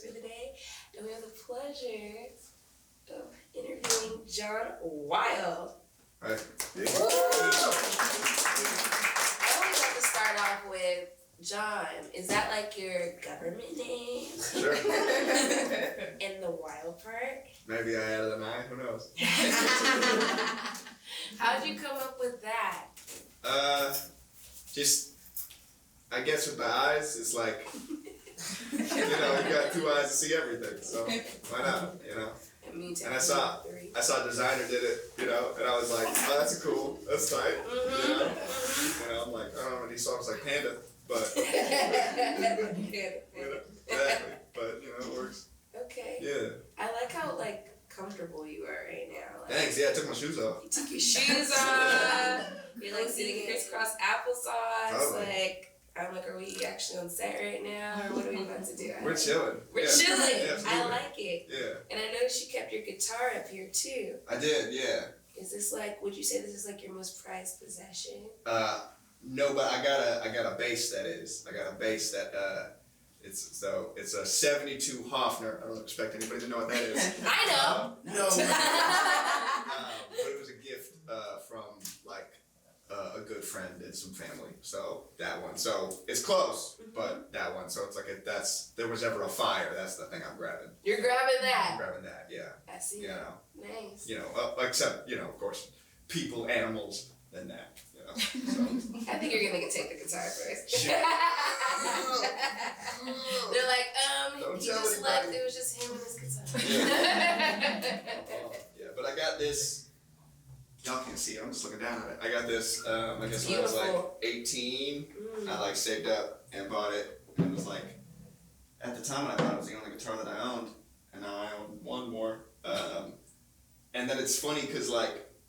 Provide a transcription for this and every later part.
for the day. And we have the pleasure of interviewing Jon Wiilde. All right. Yeah. I always like to start off with Jon. Is that like your government name? Sure. And the wild part? Maybe I added an I, who knows? How'd you come up with that? Just, I guess with the eyes, it's like, you got two eyes to see everything, so why not, And I saw designer did it, and I was like, oh, that's tight, I'm like, I don't know any songs like Panda, but, exactly, but, it works. Okay. Yeah. I like how, comfortable you are right now. Thanks, yeah, I took my shoes off. You took your shoes off, you're, sitting crisscross applesauce, Totally. I'm like, are we actually on set right now, or what are we about to do? We're chilling. We're chilling. Yeah, I like it. Yeah. And I noticed you kept your guitar up here too. I did, yeah. Is this would you say this is your most prized possession? No, but I got a bass that is. I got a bass that it's a 72 Hofner. I don't expect anybody to know what that is. I know. No. But it was a gift from a good friend and some family. So that one. So it's close, but that one. So it's if there was ever a fire, that's the thing I'm grabbing. You're grabbing that. I'm grabbing that, yeah. I see. Nice. Except of course, people, animals, then that. So. I think you're gonna take the guitar first. Sure. They're like, Don't he tell just anybody. left. It was just him and his guitar. Yeah, but I got this. Y'all can't see it. I'm just looking down at it. I got this. I guess when I was Beautiful. 18, I saved up and bought it. And it was at the time when I bought it, it was the only guitar that I owned, and now I own one more. And then it's funny because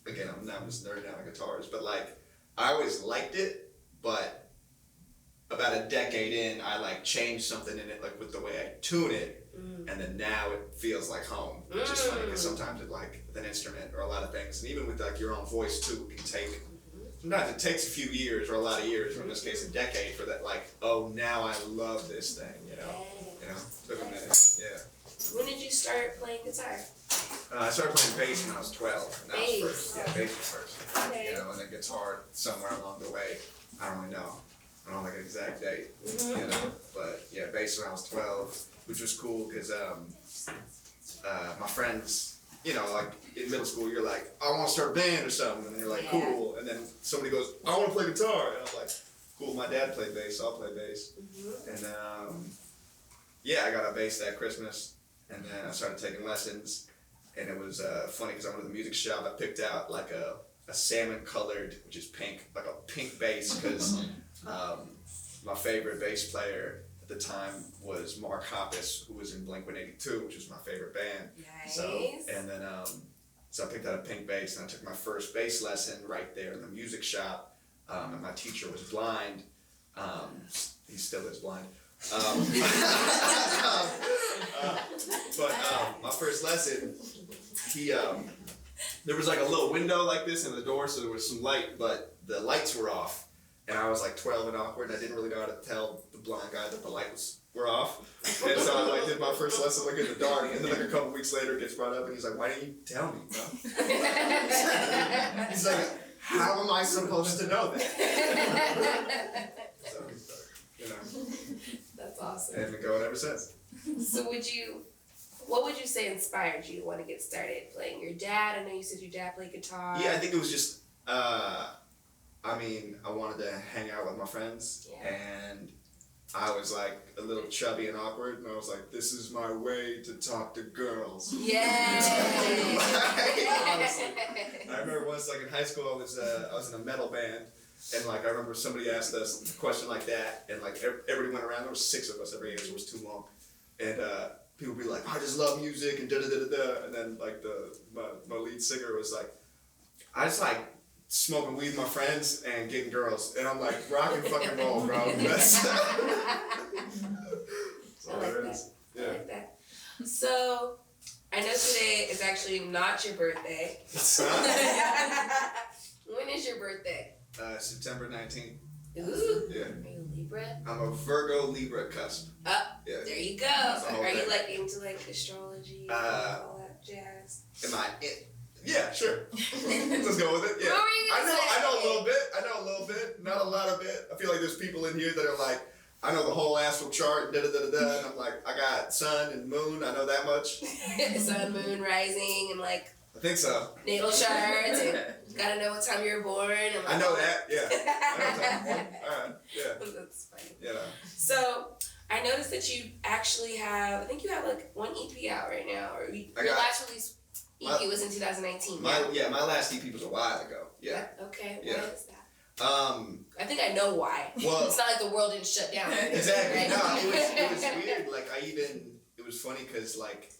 again, I'm now just nerding out on guitars, but I always liked it, but about a decade in, I changed something in it, with the way I tune it, and then now it feels like home, which is funny because sometimes with an instrument or a lot of things, and even with your own voice too, it can take. Sometimes it takes a few years or a lot of years, or in this case a decade, for that oh, now I love this thing, took a minute, yeah. When did you start playing guitar? I started playing bass when I was 12, and that was first. Yeah, bass was first. Okay. And then guitar somewhere along the way. I don't really know. I don't know an exact date. But yeah, bass when I was 12, which was cool because my friends, in middle school, you're like, I want to start a band or something, and you're like, cool. And then somebody goes, I want to play guitar, and I'm like, cool. My dad played bass, so I'll play bass. And I got a bass that Christmas, and then I started taking lessons. And it was funny because I went to the music shop. I picked out a salmon colored, which is pink, a pink bass, because my favorite bass player at the time was Mark Hoppus, who was in Blink-182, which was my favorite band. Nice. So I picked out a pink bass, and I took my first bass lesson right there in the music shop. And my teacher was blind. He still is blind. But my first lesson, there was a little window like this in the door, so there was some light, but the lights were off, and I was 12 and awkward, and I didn't really know how to tell the blind guy that the lights were off, and so I did my first lesson in the dark, and then a couple weeks later it gets brought up, and he's like, why didn't you tell me, bro? He's like, how am I supposed to know that? So, That's awesome. And I've been going ever since. So what would you say inspired you to want to get started playing? Your dad? I know you said your dad played guitar. Yeah, I think it was just, I wanted to hang out with my friends, and I was a little chubby and awkward, and I was like, this is my way to talk to girls. Yeah. I remember once, in high school, I was in a metal band, and I remember somebody asked us a question like that, and everybody went around. There was 6 of us. Every answer was too long, and people would be like, I just love music and da da da da da, and then my lead singer was like, I just smoking weed with my friends and getting girls, and I'm like, rock and fucking roll, bro. That's I like that. Yeah. I like that. So I know today is actually not your birthday. It's not. When is your birthday? September 19th. Ooh. Yeah. Are you a Libra? I'm a Virgo Libra cusp. Oh, Yeah. there you go. Are you like into like astrology and all that jazz? Am I it? Yeah, sure. Let's go with it. Yeah. What were you gonna say? I know a little bit. Not a lot of it. I feel like there's people in here that are like, I know the whole astral chart, and I'm like, I got sun and moon, I know that much. Sun, moon, rising, and like I think so. natal charts, and gotta know what time you were born. And like, I know that, yeah. I know that. Alright, yeah. That's funny. You know. So, I noticed that you actually have, I think you have like one EP out right now, or your last release EP was in 2019. My last EP was a while ago. Yeah. Okay, yeah. why is that? I think I know why. Well, it's not like the world didn't shut down. Exactly. Right? No, it was weird. Like it was funny because like,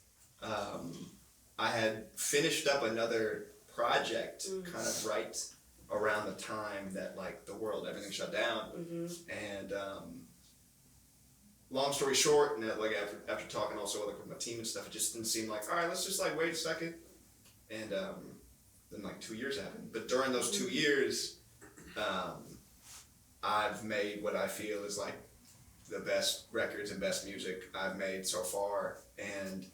I had finished up another project kind of right around the time that like the world, everything shut down. And long story short, and like after talking also with my team and stuff, it just didn't seem like, all right, let's just like wait a second. And then like 2 years happened. But during those 2 years, I've made what I feel is like the best records and best music I've made so far. And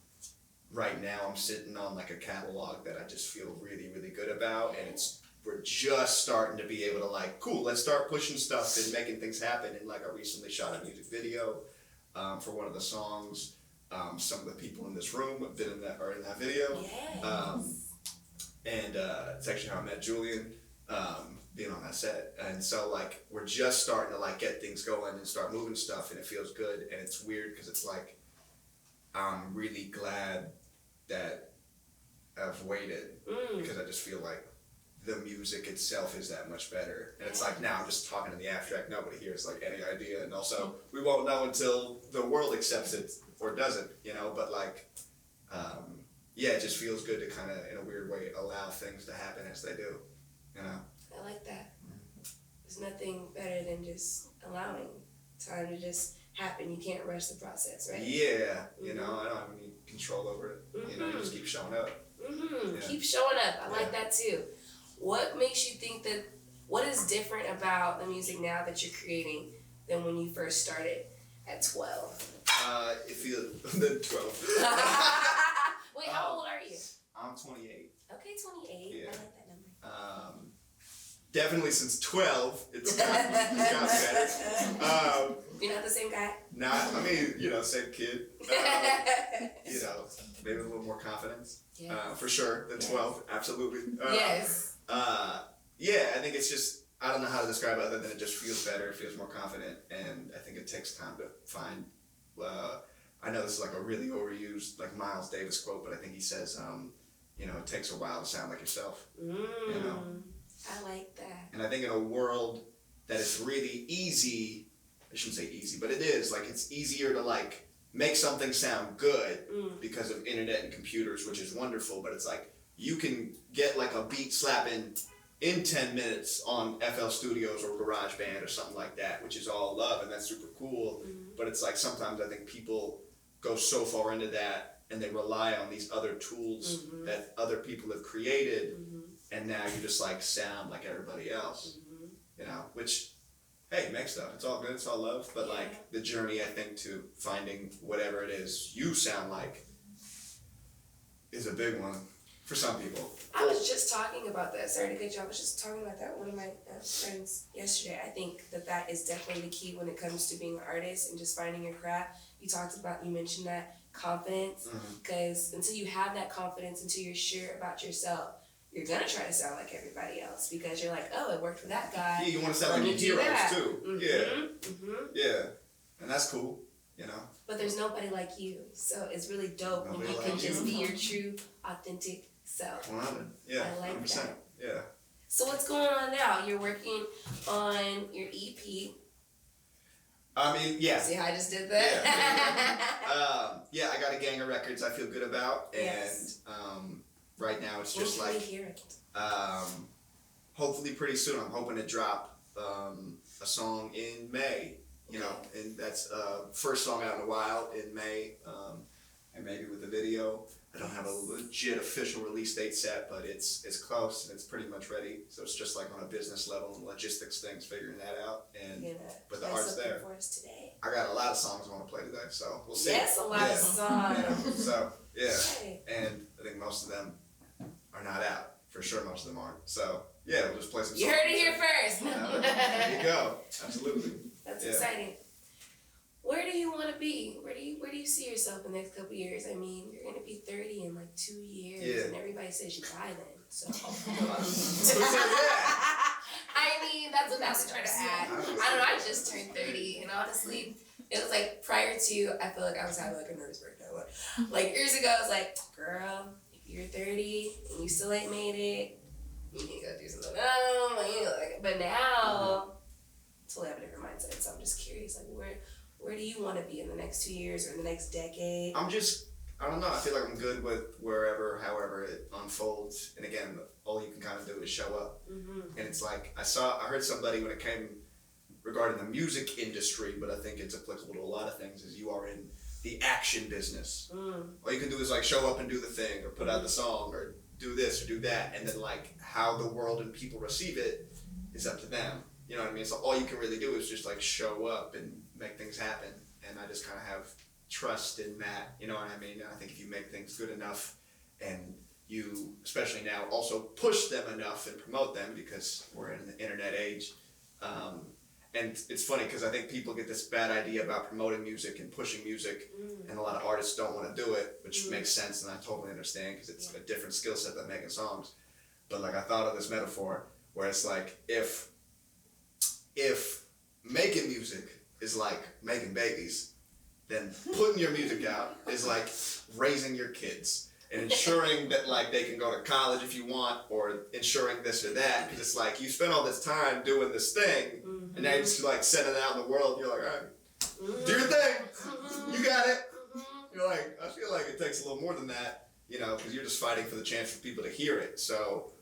right now I'm sitting on like a catalog that I just feel really, really good about. And we're just starting to be able to like, cool, let's start pushing stuff and making things happen. And like I recently shot a music video for one of the songs. Some of the people in this room have been in that video. Yes. And it's actually how I met Julian, being on that set. And so like, we're just starting to like get things going and start moving stuff, and it feels good. And it's weird because it's like, I'm really glad that I've waited because I just feel like the music itself is that much better. And it's like, now I'm just talking in the abstract, nobody hears like any idea. And also we won't know until the world accepts it or doesn't, you know, but like, yeah, it just feels good to kind of, in a weird way, allow things to happen as they do, you know? I like that. There's nothing better than just allowing time to just happen. You can't rush the process, right? Yeah, you know, I don't have any control over it. You know, you just keep showing up. Yeah. Keep showing up. I like that too. What makes you think that, what is different about the music now that you're creating than when you first started at 12? It feels, then 12. Wait, how old are you? I'm 28. Okay, 28. Yeah. I like that number. Definitely since 12, it's gotten better. You're not the same guy? I mean, you know, same kid. You know, maybe a little more confidence. Yeah. For sure, than 12, absolutely. Yes. Yeah, I think it's just, I don't know how to describe it other than it just feels better, it feels more confident, and I think it takes time to find, I know this is like a really overused, like Miles Davis quote, but I think he says, you know, it takes a while to sound like yourself, you know? I like that. And I think in a world that is really easy, I shouldn't say easy, but it is, like it's easier to like make something sound good because of internet and computers, which is wonderful, but it's like, you can get like a beat slapping in 10 minutes on FL Studios or GarageBand or something like that, which is all love and that's super cool. But it's like sometimes I think people go so far into that and they rely on these other tools that other people have created, and now you just like sound like everybody else, you know, which, hey, make stuff, it's all good, it's all love, but like the journey I think to finding whatever it is you sound like is a big one. For some people. I was just talking about that. Sorry to cut you off. I was just talking about that with one of my friends yesterday. I think that is definitely the key when it comes to being an artist and just finding your craft. You mentioned that confidence, because until you have that confidence, until you're sure about yourself, you're gonna try to sound like everybody else because you're like, oh, it worked for that guy. Yeah, you want to sound like your heroes too. Yeah, and that's cool. You know. But there's nobody like you, so it's really dope when you can just be your true, authentic self. 100. Yeah. I like 100%. that. Yeah. So what's going on now? You're working on your EP. I mean, yeah. See how I just did that? Yeah, I got a gang of records I feel good about, and right now it's just when like. Can we hear it? Hopefully pretty soon. I'm hoping to drop a song in May. You know, and that's first song out in a while in May, and maybe with the video. I don't have a legit official release date set, but it's close and it's pretty much ready. So it's just like on a business level and logistics things, figuring that out. And but the art's there. For us today. I got a lot of songs I want to play today, so we'll see. Yes, a lot of songs. Yeah. So yeah, Okay. and I think most of them are not out. For sure, most of them aren't. So yeah, we'll just play some songs. You heard it here first. There you go. Absolutely. That's exciting. Where do you want to be? Where do you see yourself in the next couple of years? I mean, you're gonna be 30 in like 2 years, and everybody says you die then. So. I mean, that's what I was trying to add. I don't know. I just turned 30, and honestly, it was like prior to. I feel like I was having like a nervous breakdown. Like years ago, I was like, "Girl, if you're 30 and you still ain't made it, you need to go do something else." But now, totally have a different mindset. So I'm just curious, like, where do you want to be in the next 2 years or in the next decade? I don't know. I feel like I'm good with wherever, however it unfolds. And again, all you can kind of do is show up. Mm-hmm. And it's like, I heard somebody when it came regarding the music industry, but I think it's applicable to a lot of things, is you are in the action business. All you can do is like show up and do the thing, or put out the song, or do this or do that. And then like how the world and people receive it is up to them. You know what I mean? So all you can really do is just like show up and make things happen. And I just kind of have trust in that, you know what I mean? And I think if you make things good enough and you, especially now, also push them enough and promote them, because we're in the internet age. And it's funny because I think people get this bad idea about promoting music and pushing music, and a lot of artists don't want to do it, which makes sense, and I totally understand because it's a different skill set than making songs. But like I thought of this metaphor where it's like if making music is like making babies, then putting your music out is like raising your kids and ensuring that like they can go to college if you want, or ensuring this or that, because it's like you spend all this time doing this thing, and now you just like send it out in the world. You're like, all right, do your thing, you got it. You're like, I feel like it takes a little more than that, you know, because you're just fighting for the chance for people to hear it. So,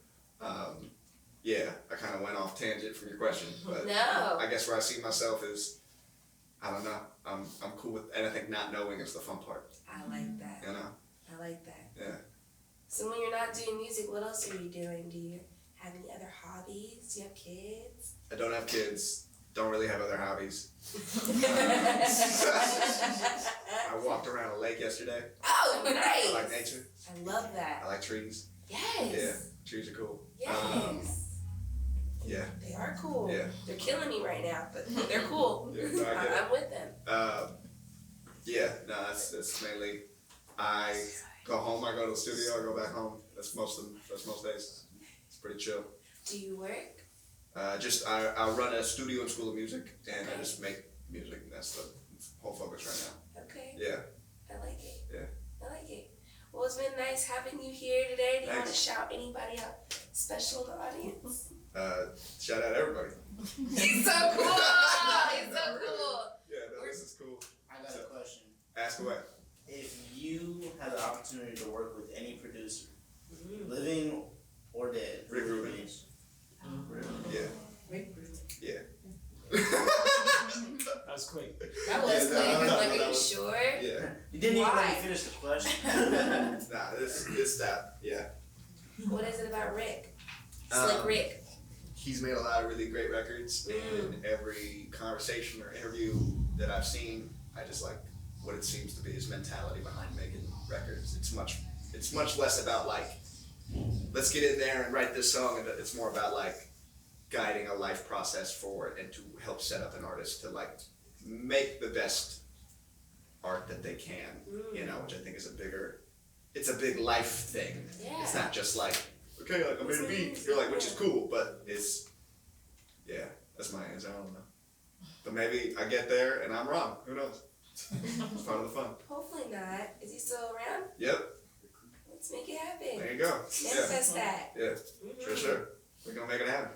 yeah, I kind of went off tangent from your question, but I guess where I see myself is, I don't know. I'm cool with, and I think not knowing is the fun part. I like that. You know? I like that. Yeah. So when you're not doing music, what else are you doing? Do you have any other hobbies? Do you have kids? I don't have kids. Don't really have other hobbies. I walked around a lake yesterday. Oh, nice. I like nature. I love that. I like trees. Yes. Yeah, trees are cool. Yes. Yeah. They are cool. Yeah. They're killing me right now, but they're cool. Yeah, no, I'm with them. Yeah, no, that's mainly, I go home, I go to the studio, I go back home. That's most days. It's pretty chill. Do you work? I run a studio and school of music, and I just make music, and that's the whole focus right now. Okay. Yeah. I like it. Yeah. I like it. Well, it's been nice having you here today. Do you want to Thanks. shout anybody out special in the audience? Shout out everybody. He's so cool. He's so cool. Yeah, no, this is cool. I got a question. Ask away. If you had the opportunity to work with any producer, living or dead, Rick Rubin. Yeah. Rick Rubin. Yeah. That was quick. That was Yeah, quick. no, Like, that are you was- sure? Yeah. You didn't even let Why? me finish the question. Nah, it's that. Yeah. What is it about Rick? Slick Rick. He's made a lot of really great records, and every conversation or interview that I've seen, I just like what it seems to be his mentality behind making records. It's much less about like, let's get in there and write this song, and it's more about like guiding a life process forward and to help set up an artist to like make the best art that they can, you know, which I think is it's a big life thing. Yeah. It's not just like, okay, like I made a beat, you're like, which is cool, but it's, yeah, that's my answer, I don't know. But maybe I get there and I'm wrong, who knows? It's part of the fun. Hopefully not. Is he still around? Yep, Let's make it happen. there you go. Manifest that. Yeah, for sure. We're gonna make it happen.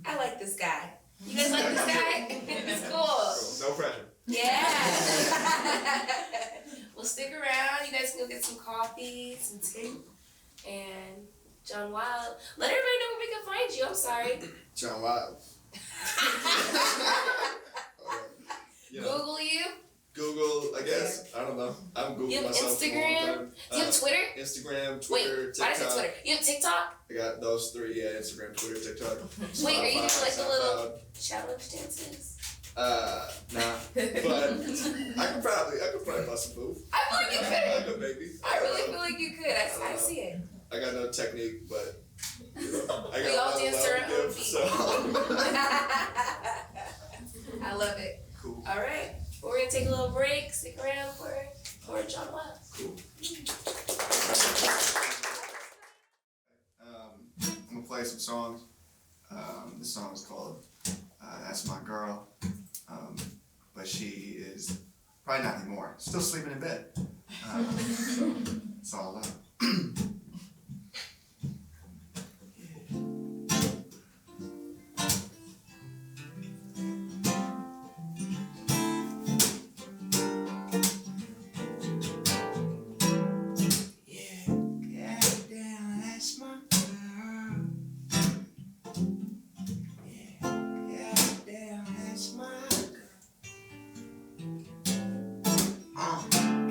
I like this guy. You guys like this guy? It's cool. Cool. No pressure. Yeah. Well, stick around. You guys can go get some coffee, some tea, and Jon Wiilde. Let everybody know where we can find you. I'm sorry. Jon Wiilde. You know, Google you. Google, I guess. I don't know. I'm Googling You have myself for a long Instagram? time. You have Twitter? Instagram, Wait, Twitter, why TikTok. did I say Twitter? You have TikTok? I got those three, yeah, Instagram, Twitter, TikTok. Wait, are you doing like the little SoundCloud. challenge dances? Nah. But I could probably bust a move. I feel like you I could. could maybe. I really feel like you could. I see it. I got no technique, but I We all got a dance lot to our of own gift, beat. so. I love it. Cool. All right. Well, we're gonna take a little break. Stick around for Jon Wiilde. Cool. I'm gonna play some songs. This song is called That's My Girl. But she is probably not anymore. Still sleeping in bed. So it's all love.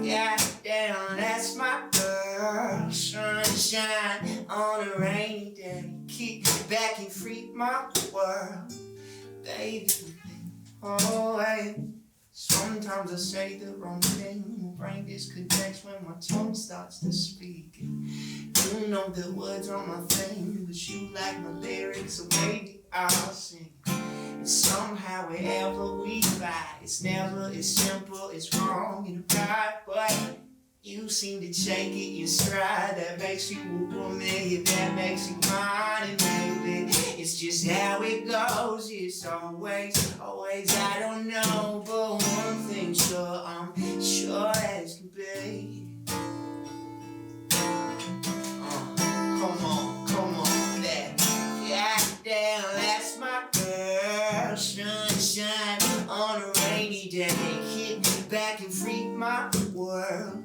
Goddamn, that's my girl. Sunshine on a rainy day. Kick back and freak my world, baby. Oh, hey. Sometimes I say the wrong thing. Brain disconnects when my tongue starts to speak. You know the words on my thing, but you like my lyrics, so maybe I'll sing. And somehow wherever we fight, it's never as simple as wrong and right, but you seem to take it in stride. That makes you a woman, yeah, that makes you mine. And maybe it's just how it goes. It's always, I don't know, but one thing sure, I'm sure as can be. Come on, that goddamn, that's my girl. Sunshine on a rainy day. Kick back and freak my world,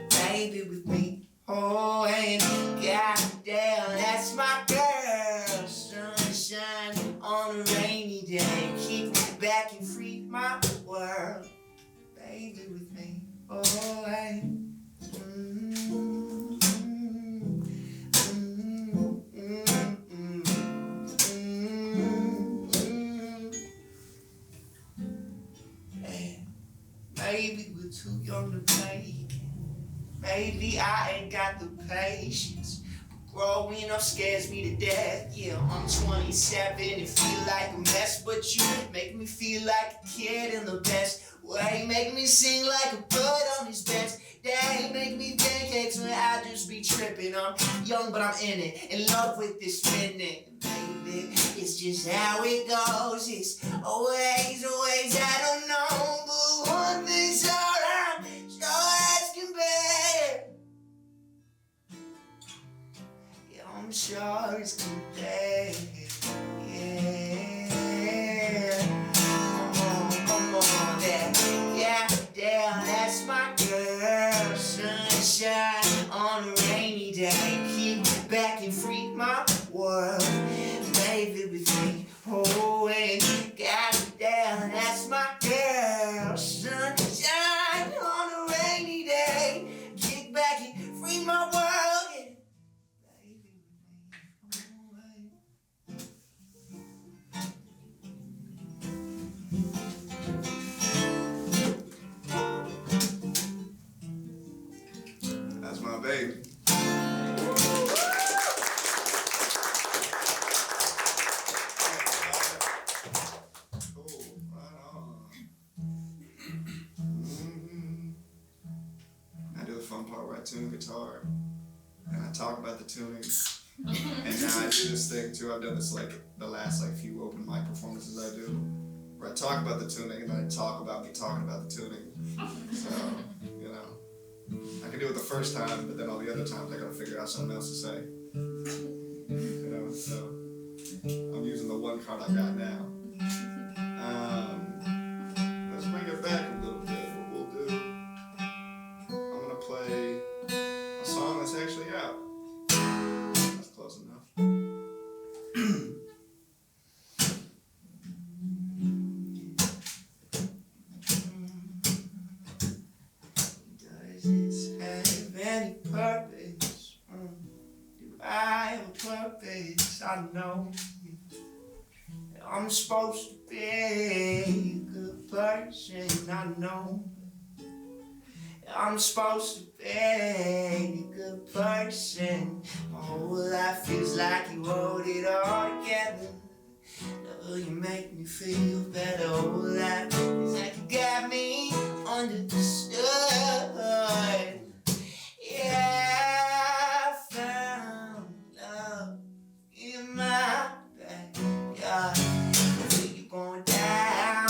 baby, with me. Oh, and goddamn, that's my girl. Sunshine on a rainy day. Kick back and freak my world, baby, with me. Oh, and maybe we're too young to make it. Maybe I ain't got the patience. Growing up scares me to death. Yeah, I'm 27 and feel like a mess, but you make me feel like a kid in the best way. Make me sing like a bird on his best day. Make me pancakes when I just be tripping. I'm young, but I'm in it. In love with this minute. Baby, it's just how it goes. It's always, I don't know, but one thing's alright, sure as can be. Yeah, I'm sure as can be. Yeah, come on, damn, that's my girl. Sunshine on a rainy day. Kick back and freak my world, baby, with me. Oh, and goddamn, that's my girl. Sunshine on a rainy day. Kick back and free my world, yeah, baby, with me. Oh, that's my baby. Tune guitar, and I talk about the tuning, and now I do this thing too. I've done this like the last few open mic performances I do, where I talk about the tuning and then I talk about me talking about the tuning. So, you know, I can do it the first time, but then all the other times I gotta figure out something else to say. You know, so I'm using the one card I got now. Let's bring it back a little bit. What we'll do, I'm gonna play a song that's actually out. That's close enough. purpose, I know. I'm supposed to be a good person, I know. I'm supposed to be a good person. My whole life feels like you hold it all together. Oh, you make me feel better. Whole life feels like you got me understood. Yeah, I found love in my backyard. I feel you going down, I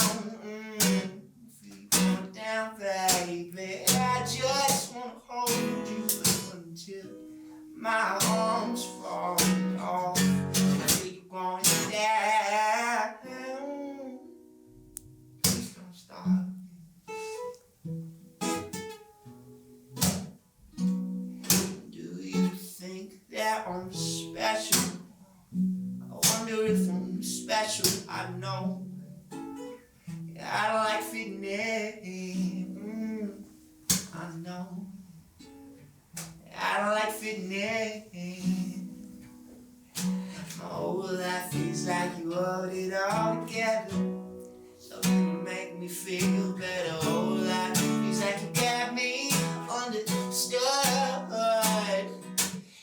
feel you going down, baby. I just wanna hold you until my arms fall off. I feel you going down. Please don't stop. Do you think that I'm special? I wonder if I'm special. I know I like fitting in. I know I like fitting in. My whole life feels like you hold it all together. So you make me feel better. Whole life feels like you got me understood.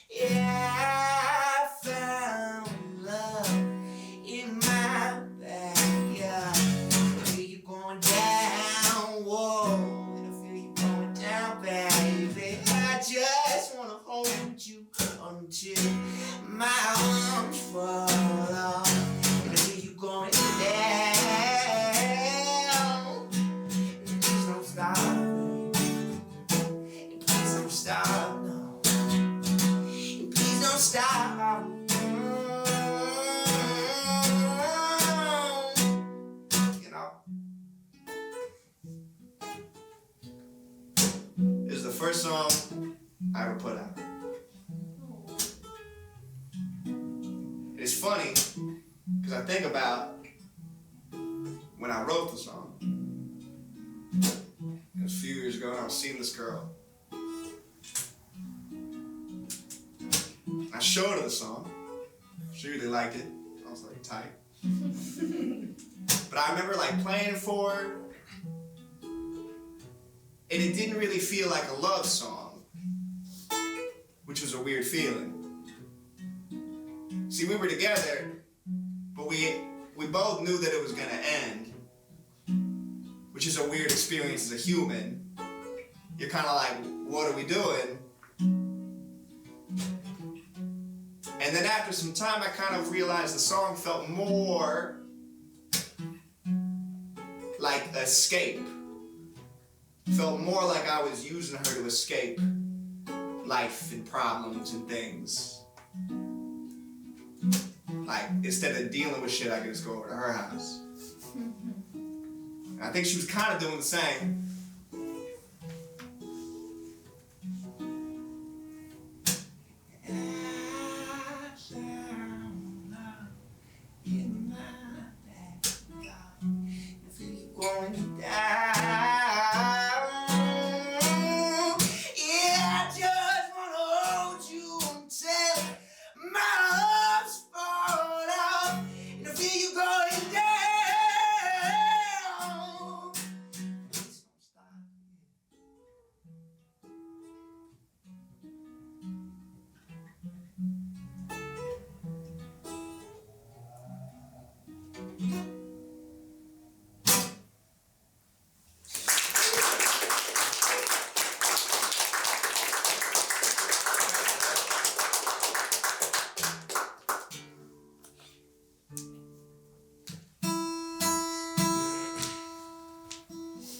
Yeah, I found love in my backyard. I feel you going down, whoa, and I feel you going down, baby. I just wanna hold you until my arms fall off. And I feel you going down. Please don't stop, please don't stop, no. Please don't stop. You know, this is the first song I ever put out. It's funny because I think about when I wrote the song. It was a few years ago, and I was seeing this girl. I showed her the song. She really liked it. I was like, tight. But I remember like playing it for her, and it didn't really feel like a love song, which was a weird feeling. See, we were together, but we both knew that it was gonna end, which is a weird experience as a human. You're kind of like, what are we doing? And then after some time, I kind of realized the song felt more like escape. Felt more like I was using her to escape life and problems and things. Like, instead of dealing with shit, I could just go over to her house. And I think she was kind of doing the same. Going down. Yeah, I just wanna hold you until my arms fall out and I feel you going down. Please don't stop.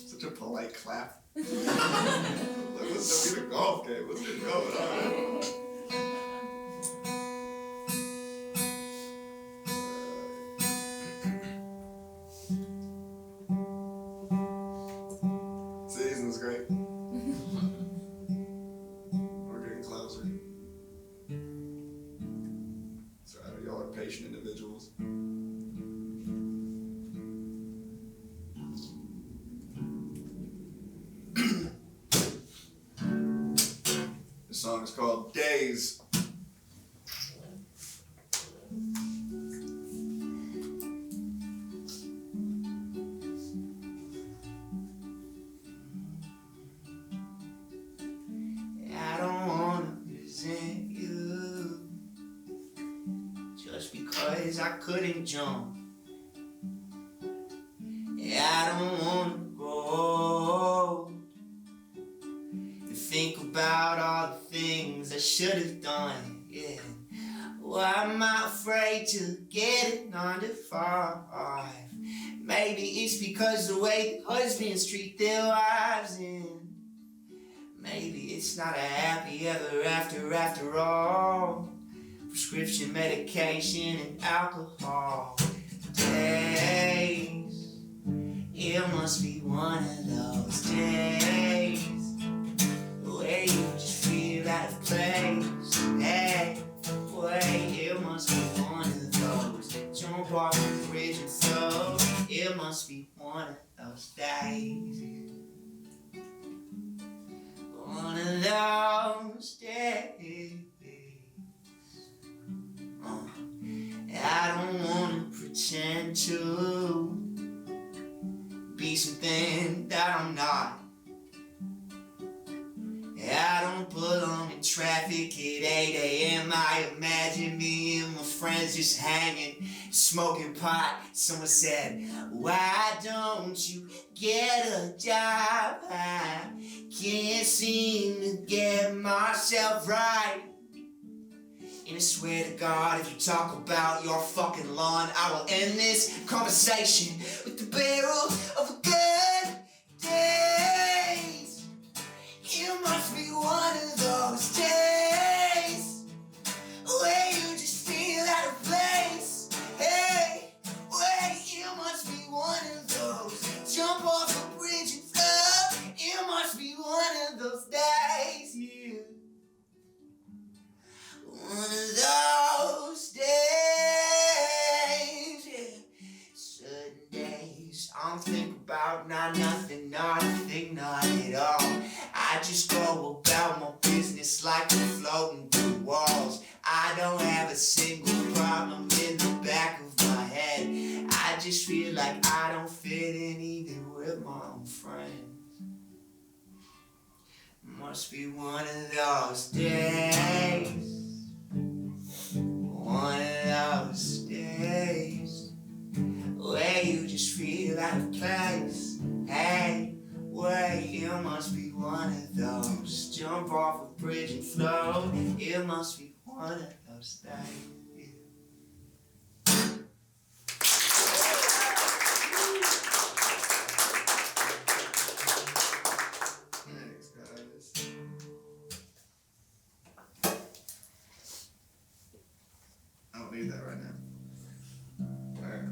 Such a polite clap. Like, let's go get a golf game. Let's get going. All right. Season's great. We're getting closer. That's right, y'all are patient individuals. This song is called Days. 'cause I couldn't jump. I don't wanna go and think about all the things I should have done, yeah. Why am I afraid to get it 9 to 5? Maybe it's because the way the husbands treat their wives, and maybe it's not a happy ever after all. Prescription medication and alcohol days. It must be one of those days where you just feel out of place. Hey, wait, it must be one of those that jump off the bridge and float. It must be one of those days. One of those days. I don't wanna pretend to be something that I'm not. I don't belong in traffic at 8 a.m. I imagine me and my friends just hanging, smoking pot. Someone said, why don't you get a job? I can't seem to get myself right. And I swear to God, if you talk about your fucking lawn, I will end this conversation with the barrel of a gun. Days, it must be one of those days where you just feel out of place. Hey, wait, it must be one of those. Jump off a bridge and float. It must be one of those days, yeah. One of those days, yeah. Certain days I'm thinking about nothing, not a thing, not at all. I just go about my business like I'm floating through walls. I don't have a single problem in the back of my head. I just feel like I don't fit in even with my own friends. Must be one of those days. One of those days where you just feel out of place. Hey, wait, it must be one of those. Jump off a bridge and float. It must be one of those days. Thanks, guys. I don't need that right now. Alright.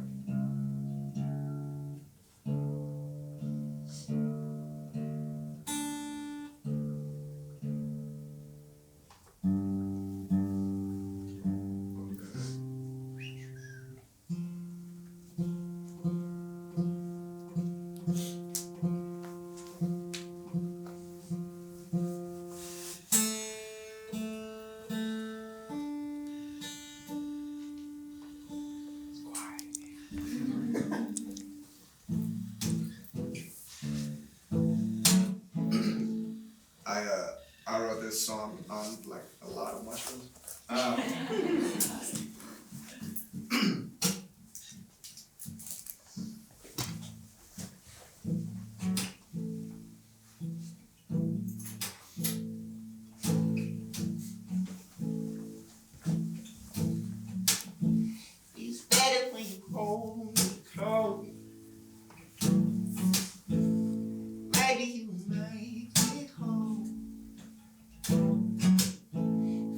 I wrote this song on like a lot of mushrooms. It's better when you hold me close. Maybe you make it home.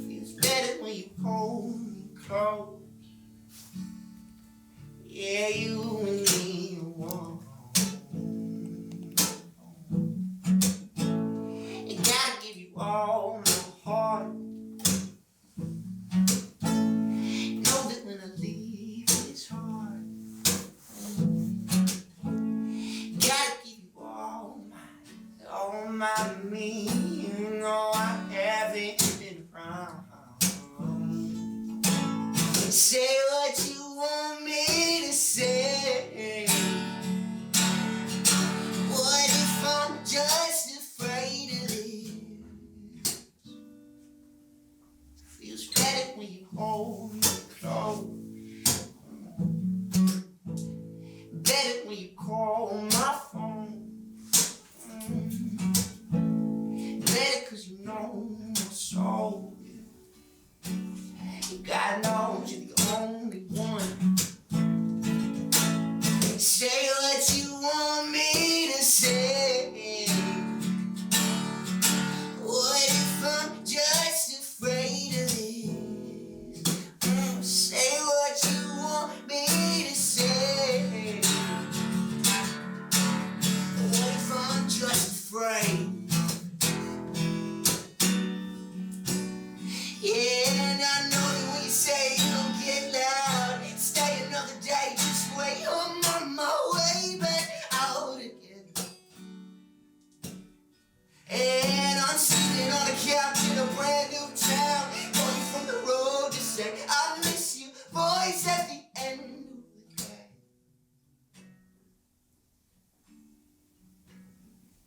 Feels better when you hold me close. Yeah, you and me are one. I gotta give you all my heart. Know that when I leave, it's hard. Gotta give you all my me. You know I haven't been around. Say what you want me to say. What if I'm just afraid of it? Feels better when you hold me close. knows you're the only one. Say what you want me to say. What if I'm just afraid of this? Say what you want me to say. What if I'm just afraid? Yeah, and I know that when you say you don't get loud, stay another day, just wait, I'm on my way back out again. And I'm sitting on a couch in a brand new town, going from the road to say I miss you, boys, at the end of the day.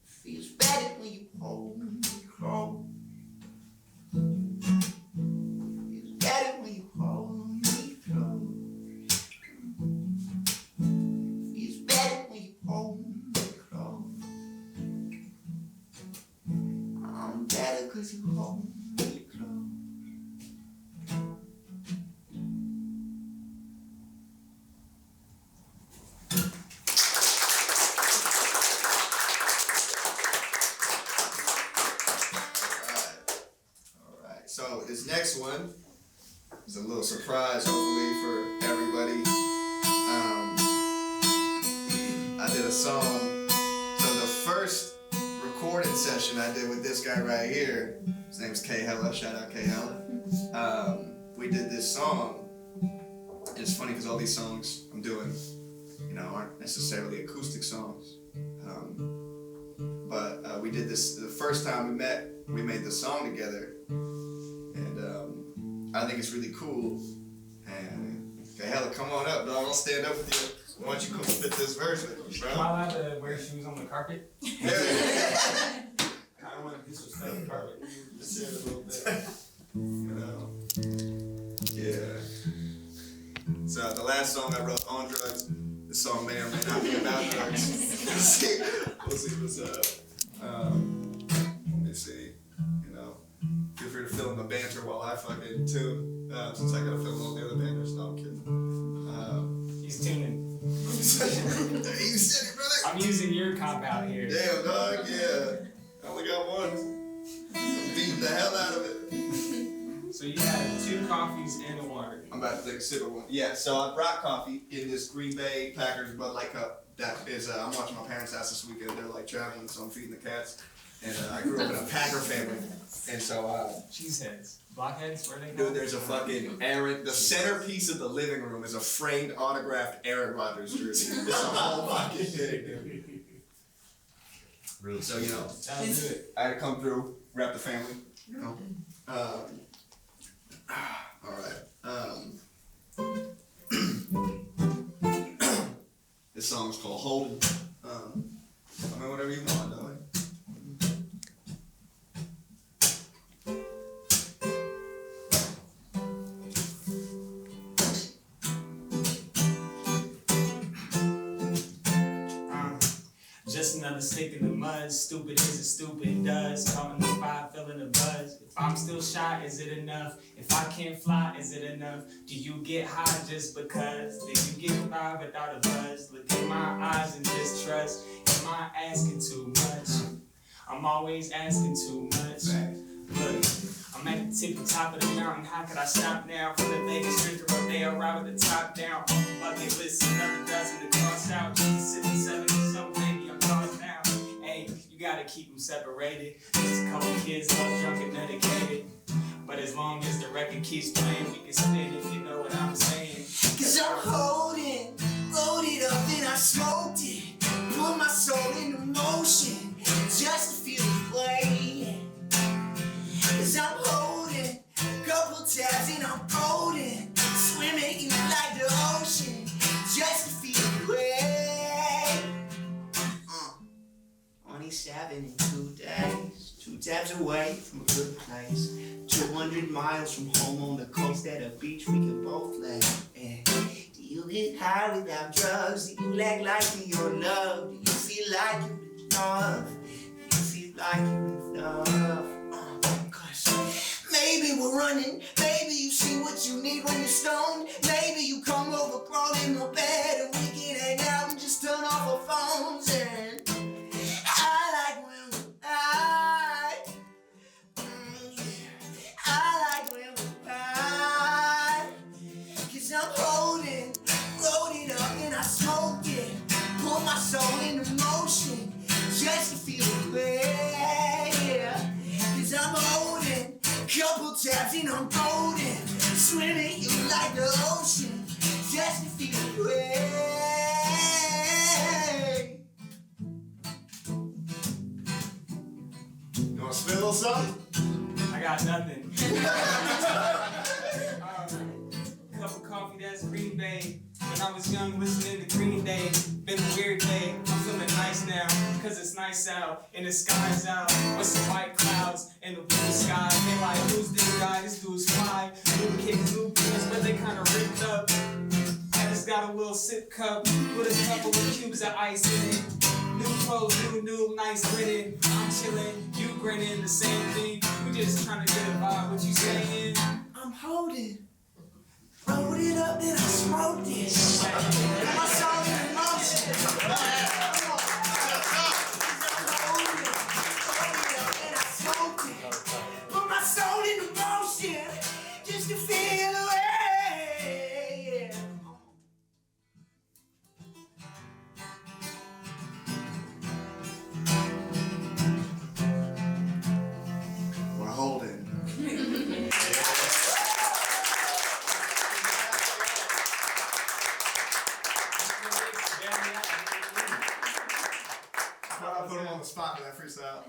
Feels better when you hold me close. Feels better when you hold me close. Feels better when you hold me close. I'm better 'cause you hold me close. All right. So this next one is a little surprise, hopefully, for everybody. I did a song. So the first recording session I did with this guy right here, his name's K Hella, shout out K Hella. We did this song. And it's funny because all these songs I'm doing, aren't necessarily acoustic songs. But we did this the first time we met. We made the song together, and I think it's really cool. And K Hella, come on up, dog. I'll stand up with you. Why don't you come spit this verse with me, bro? Am I allowed to wear shoes on the carpet? Yeah. I don't want to disrespect the carpet. Just sit a little bit. Yeah. So the last song I wrote on drugs. This song may or may not be about drugs. We'll see what's up. Let me see. Feel free to fill in the banter while I fucking tune. Since I gotta fill in all the other banners. No, I'm kidding. He's tuning. You said it, brother. I'm using your cop out here. Damn, dog. Yeah. I only got one. I'm beating the hell out of it. So you had 2 coffees and a water. I'm about to take a sip of one. Yeah, so I brought coffee in this Green Bay Packers Bud Light cup. That is, I'm watching my parents' house this weekend. They're like traveling, so I'm feeding the cats. And I grew up in a Packer family. And so, Cheeseheads. Blockheads? Where are they dude, called? there's a fucking the centerpiece of the living room is a framed autographed Aaron Rodgers jersey. It's a whole fucking thing, dude. Really? So, That'll do it. I had to come through, rep the family, Alright. This song is called Holding. I mean, whatever you want, dog. Just another stick in the mud. Stupid is as stupid does. Caught in the spot, feeling the buzz. If I'm still shy, is it enough? If I can't fly, is it enough? Do you get high just because? Then you get by without a buzz. Look in my eyes and just trust. Am I asking too much? I'm always asking too much. Look, I'm at the tippy top of the mountain. How could I stop now? From the Vegas Strip up there, right with the top down. Bucket list, another dozen to cross out. Just a 7 or something, baby, I'm lost now. Hey, you gotta keep them separated. Just a couple kids, love drunk and medicated. But as long as the record keeps playing, we can spin if you know what I'm saying. Cause I'm holding, rolled it up and I smoked it. Put my soul into motion, just to feel the way. Cause I'm holding, couple tabs and I'm holding. Swimming in like the ocean, just to feel the way. 27 in 2 days, 2 tabs away from a good place. 200 miles from home on the coast at a beach we can both lay. And do you get high without drugs? Do you lack life in your love? Do you feel like you're enough? Do you feel like you're enough? Cause maybe we're running, maybe you see what you need when you're stoned. Captain, I'm golden, swimming you like the ocean, just to feel the way. You want to spit a little something? I got nothing. Cup of coffee, that's Green Bay. When I was young, listening to Green Day. Been a weird day, I'm feeling nice now. Cause it's nice out, and the sky's out. With some white clouds, and the blue sky. They like, who's this guy? This dude's fly. New kicks, new pants, but they kinda ripped up. I just got a little sip cup with a couple of cubes of ice in it. New clothes, new, nice linen. I'm chillin', you grinning, the same thing. We just trying to get a vibe, what you saying? I'm holding. Rolled it up, then I smoked it. My soul in motion. Come on. Put my soul in motion, just to feel away. We're holding. I put him on the spot with that freestyle.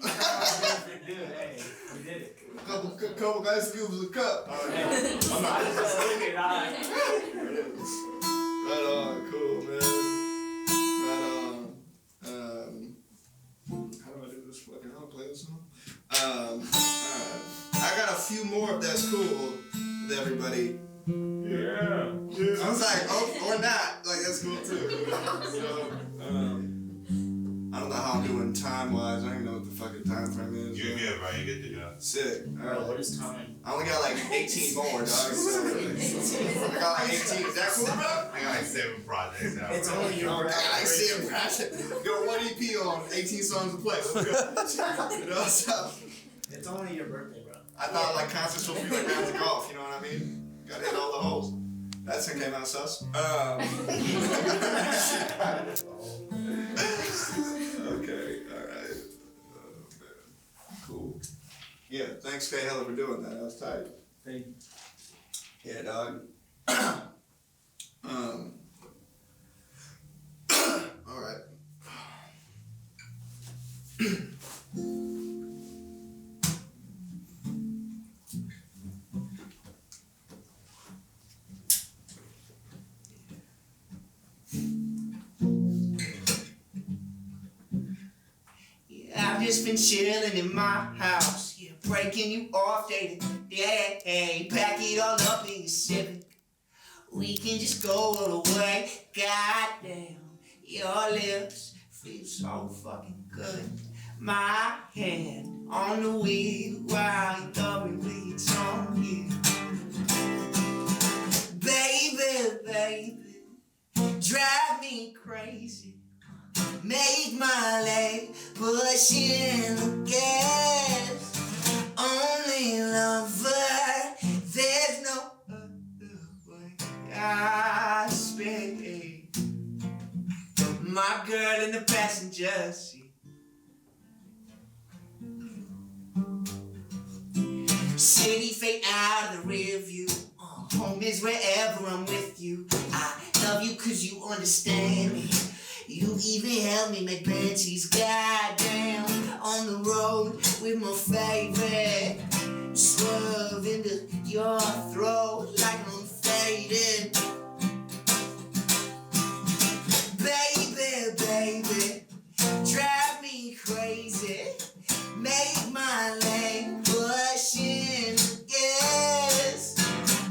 We did it. Couple guys give us a cup. I'm not just looking at Right on, cool, man. Right on. How do I do this? Fucking, I'll play this song. Alright. I got a few more if that's cool with everybody. Yeah. I was like, oh, or not. Like, that's cool too. So, I don't know how I'm doing time-wise. I don't even know what the fucking time frame is. You're good, bro. You get to go. Sick. Alright. What is time? I only got like 18 more, dog. So, I got like 18. Is that cool, bro? I got like 7 projects out. It's only your I got like 7 projects. Got 1 EP on 18 songs to play. Let's go. You know, so It's only your birthday, bro. I thought like concerts supposed to be like rounds of golf. You know what I mean? Gotta hit all the holes. That thing came out sus. Okay, alright. Cool. Yeah, thanks K Heller for doing that. That was tight. Thank you. Yeah, dog. Alright. I've just been chilling in my house, yeah, breaking you off day to day. Pack it all up in your Civic. We can just go all the way. Goddamn, your lips feel so fucking good. My hand on the wheel while you're going with your tongue, yeah. Baby, drive me crazy. Make my leg push in the gas. Only lover, there's no other way. I spend my girl in the passenger seat. City fade out of the rear view. Home is wherever I'm with you. I love you cause you understand me. You even help me make Betty's goddamn on the road with my favorite. Swerve into your throat like I'm faded. Baby, drive me crazy. Make my leg push in the gas.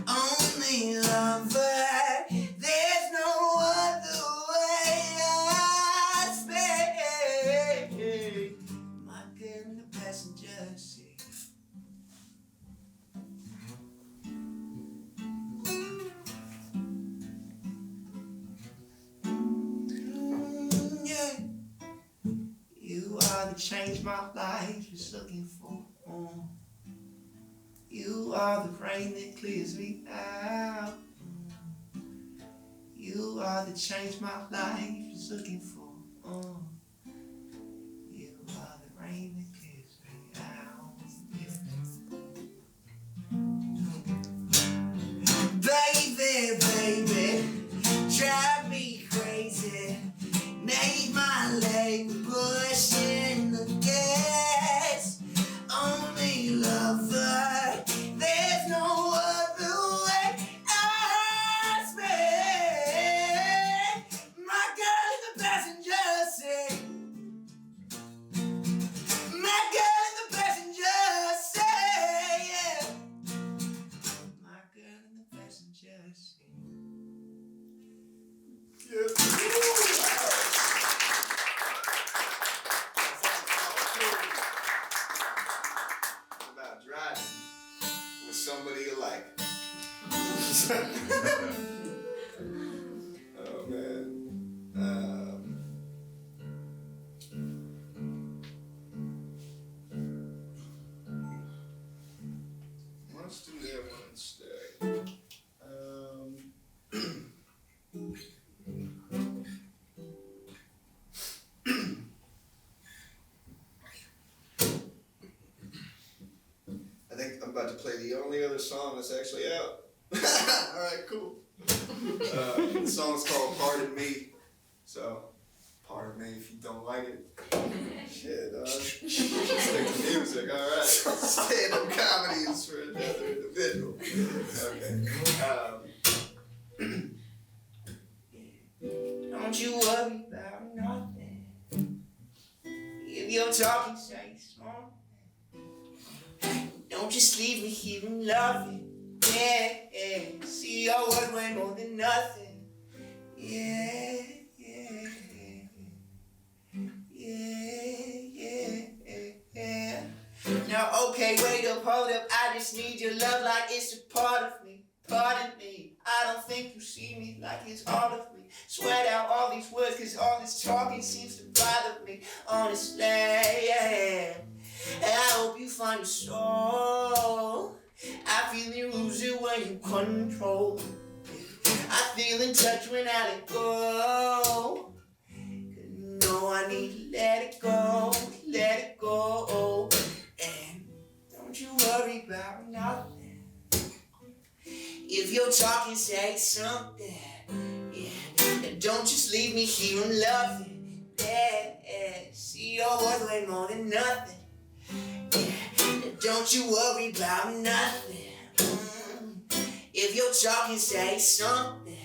Only lover, there's no other way. I spend my girl in the passenger seat. Yeah. You are the change my life is looking for. You are the rain that clears me out. You are the change my life is looking for. You are the rain that clears me out. Yeah. Oh man. Let's do that one instead. I think I'm about to play the only other song that's actually out. Alright, cool. The song's called Pardon Me. So, pardon me if you don't like it. Shit, stick to music, alright. Stand-up comedy is for another individual. Okay. Don't you worry about nothing. If you're talking, say something. Don't just leave me here and love it. Yeah, yeah. See your word way more than nothing. Yeah, yeah, yeah, yeah, yeah. Now, okay, wait up, hold up. I just need your love like it's a part of me. Pardon me, I don't think you see me like it's all of me. Sweat out all these words, cause all this talking seems to bother me. Honestly, yeah. And I hope you find your soul. I feel you lose it when you control. I feel in touch when I let go. No, I need to let it go, let it go. And don't you worry about nothing. If you're talking, say something. Yeah. And don't just leave me here and loving. Yeah. See your worth way more than nothing. Yeah. And don't you worry about nothing. If you're talking, say something.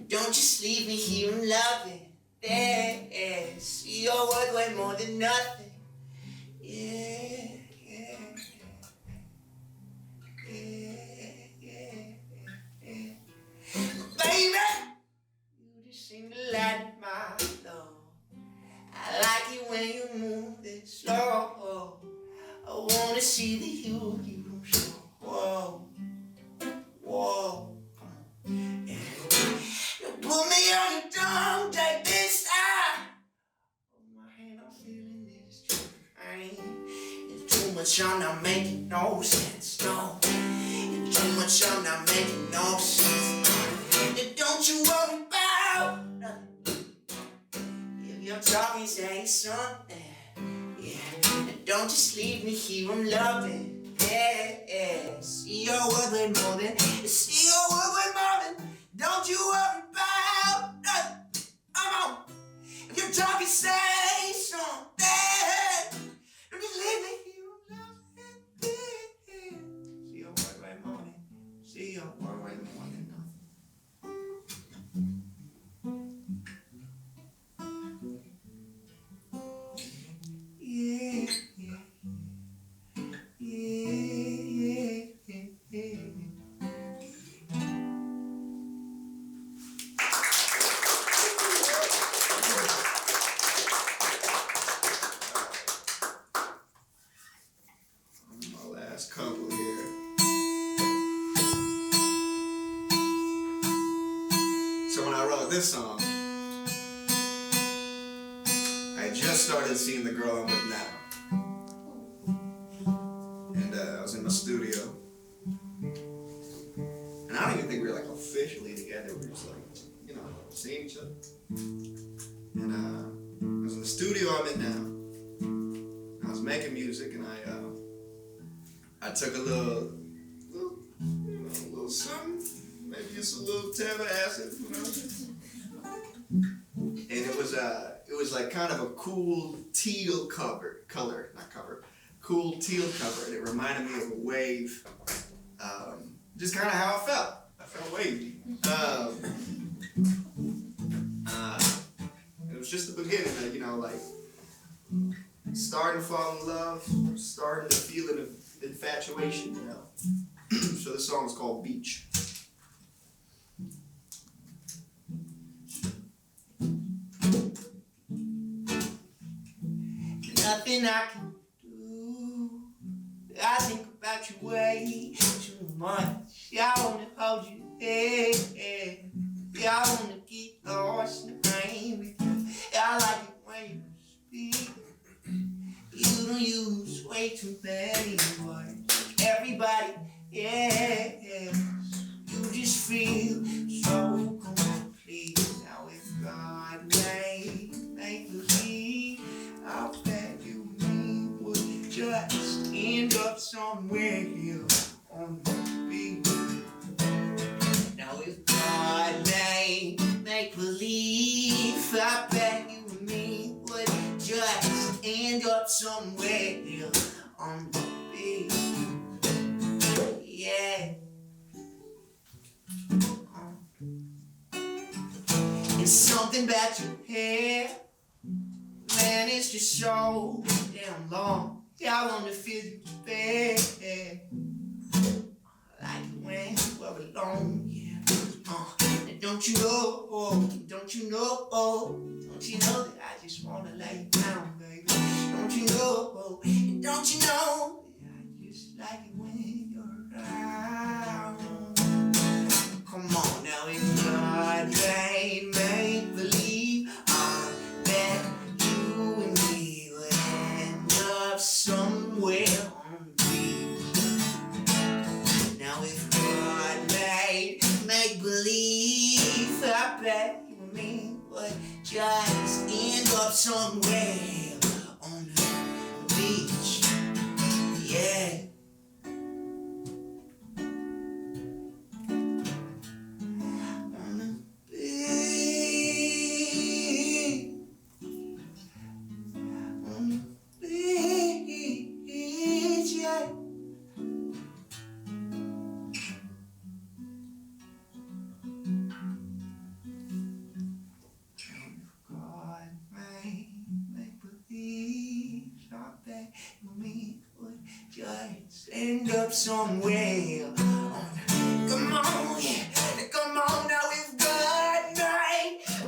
Don't just leave me here and loving. Yeah. See your worth way more than nothing. Yeah. Baby, you just seem to light my load. I like it when you move it slow. I wanna see the you show. Whoa, whoa. Yeah. You put me on your tongue, take this time. Hold my hand, I'm feeling this pain. It's too much, I'm not making no sense, no. It's too much, I'm not making no sense. Don't you worry about nothing. If you're talking, say something. Yeah. And don't just leave me here, I'm loving. Yeah. See your word way more than. See your word way more than. Don't you worry about nothing. Come on. If you're talking, say something. Don't just leave me here, I'm loving. Yeah. See your word way more than. See your word way more than nothing. Yeah, yeah, yeah, yeah, My last couple here. So when I wrote this song, I just started seeing the girl I'm with now. And I was in my studio. And I don't even think we were like officially together. We were just like, you know, seeing each other. And I was in the studio I'm in now. I was making music and I took a little something, maybe just a little tab of acid, you know. And it was like kind of a cool teal color, cool teal cover, and it reminded me of a wave. Just kind of how I felt. I felt wavy. It was just the beginning of, you know, like starting to fall in love, starting to feel an infatuation, you know. So this song is called Beach. Nothing I can do. I think about you way too much. Yeah, I wanna hold you, yeah. Yeah, I wanna get lost in the rain with you. Yeah, I like it when you speak. You don't use way too many words. Everybody, yeah, you just feel so complete. Now if God make believe, I'll bet you me would just end up somewhere here on the beach. Now if God make believe, I bet you and me would just end up somewhere here on the beach. Yeah. It's something about your hair, man, it's just so damn long. Yeah, I wanna feel you there. Like when we're alone, yeah. And don't you know, don't you know that I just wanna lay down, baby. Don't you know, don't you know, I just like it when you're around. Come on now, if God make believe, I bet you and me would end up somewhere on the beach. Now if God make believe, I bet you and me would just end up somewhere on the beach. Yeah. Just end up somewhere. Come on, yeah. Come on now, if God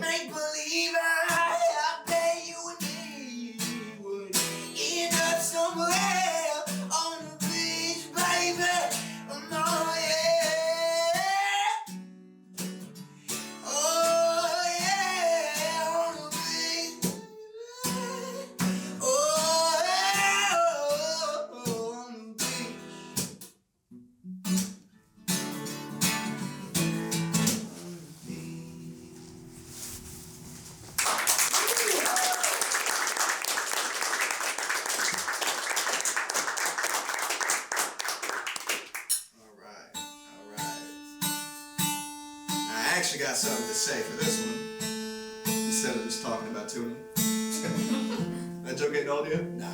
make believe, I bet you and me would end up somewhere on the beach, baby. Come on, yeah. Oh, yeah, on the beach. Oh, yeah, on the beach. I actually got something to say for this one, instead of just talking about tuning. That joke ain't old yet? Nah.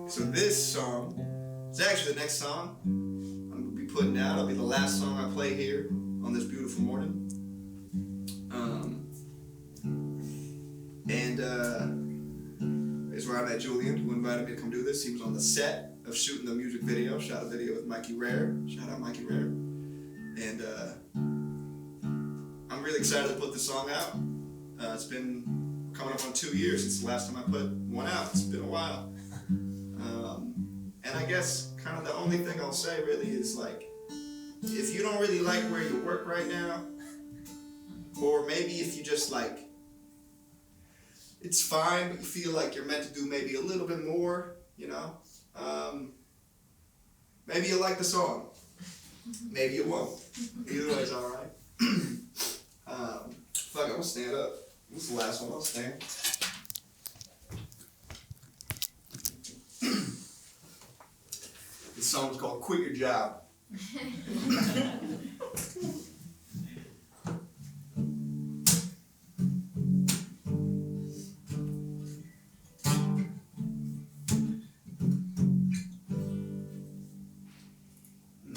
So this song is actually the next song I'm gonna be putting out. It'll be the last song I play here on this beautiful morning. Is where I met Julian, who invited me to come do this. He was on the set of shooting the music video, shot a video with Mikey Rare. Shout out Mikey Rare. And I'm really excited to put this song out. It's been coming up on 2 years since the last time I put one out. It's been a while. And I guess kind of the only thing I'll say really is like, if you don't really like where you work right now, or maybe if you just like, it's fine, but you feel like you're meant to do maybe a little bit more, you know? Maybe you'll like the song. Maybe you won't. Either way is alright. Fuck, I'm gonna stand up. This is the last one, I'll stand. This song's called Quit Your Job.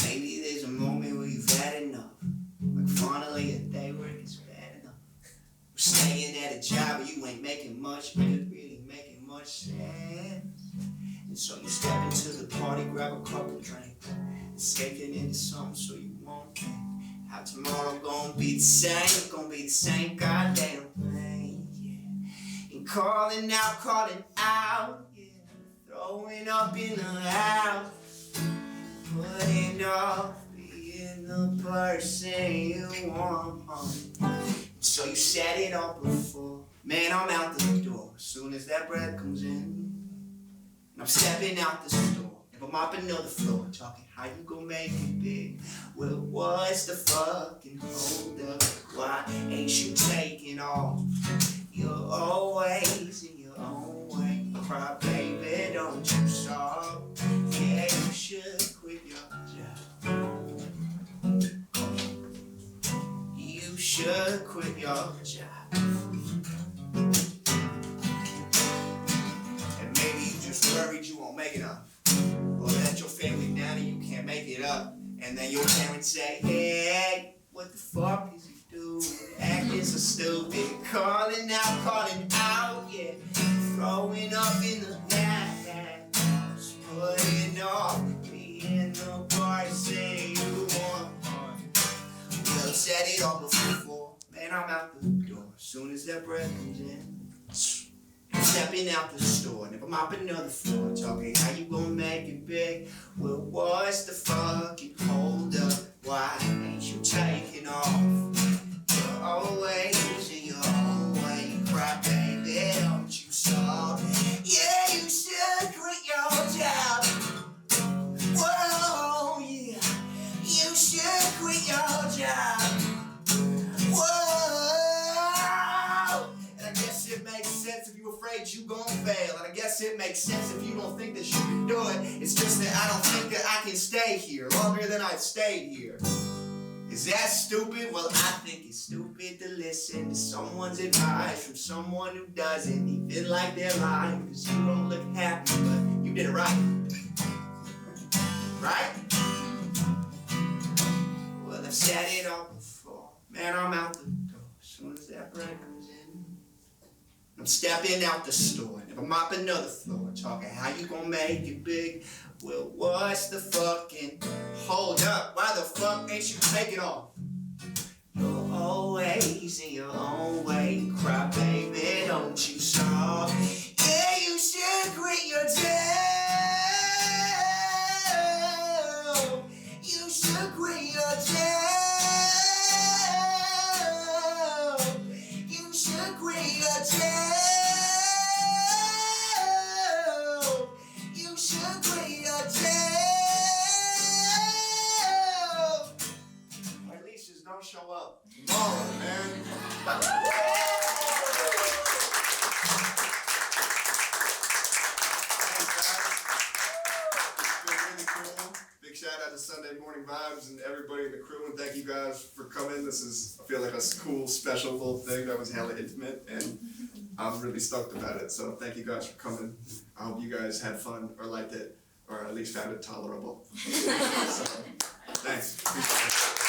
Maybe there's a moment where you've had enough. Like finally a day where it's bad enough. We're staying at a job where you ain't making much, but it's really making much sense. And so you step into the party, grab a couple drinks, escaping into something so you won't think how tomorrow gonna be the same goddamn thing, yeah. And calling out, yeah. Throwing up in the house. off being the person you want. So you said it all before. Man, I'm out the door as soon as that breath comes in. And I'm stepping out the store. If I'm mopping on the floor, talking how you gon' make it big. Well, what's the fucking hold up? Why ain't you taking off? You're always in your own way. Cry, baby, don't you stop. Yeah, you should quit your job. You should quit your job. And maybe you just worried you won't make enough. Or that your family down and you can't make it up. And then your parents say, hey, what the fuck is he doing? Acting so stupid. Calling out, yeah. Throwing up in the house. Putting off being the person you want. Well, I've said it all before. Man, I'm out the door as soon as that breath comes in. Stepping out the store, and if I'm mopping on the floor, talking how you gon' make it big. Well, what's the fucking hold up? Why ain't you taking off? You're always in your own way. You cry, baby, don't you stop? Yeah, you should quit your job. Whoa, yeah, you should quit your job. You gon' fail, and I guess it makes sense if you don't think that you can do it. It's just that I don't think that I can stay here longer than I've stayed here. Is that stupid? Well, I think it's stupid to listen to someone's advice from someone who doesn't even like their life. Cause you don't look happy, but you did it right. Right? Well, I've said it all before. Man, I'm out the door as soon as that breath comes in. I'm stepping out the store, and if I'm mopping another floor, talking how you gon' make it big. Well, what's the fucking hold up? Why the fuck ain't you taking off? You're always in your own way. Cry, baby, don't you stop. Yeah, you should quit your job. You should quit your job. You should quit your job. Show up tomorrow, man. Thanks, guys. It's been really cool. Big shout out to Sunday Morning Vibes and everybody in the crew, and thank you guys for coming. This is, I feel like, a cool, special little thing that was hella intimate, and I'm really stoked about it. So thank you guys for coming. I hope you guys had fun or liked it, or at least found it tolerable. So, thanks. Appreciate it.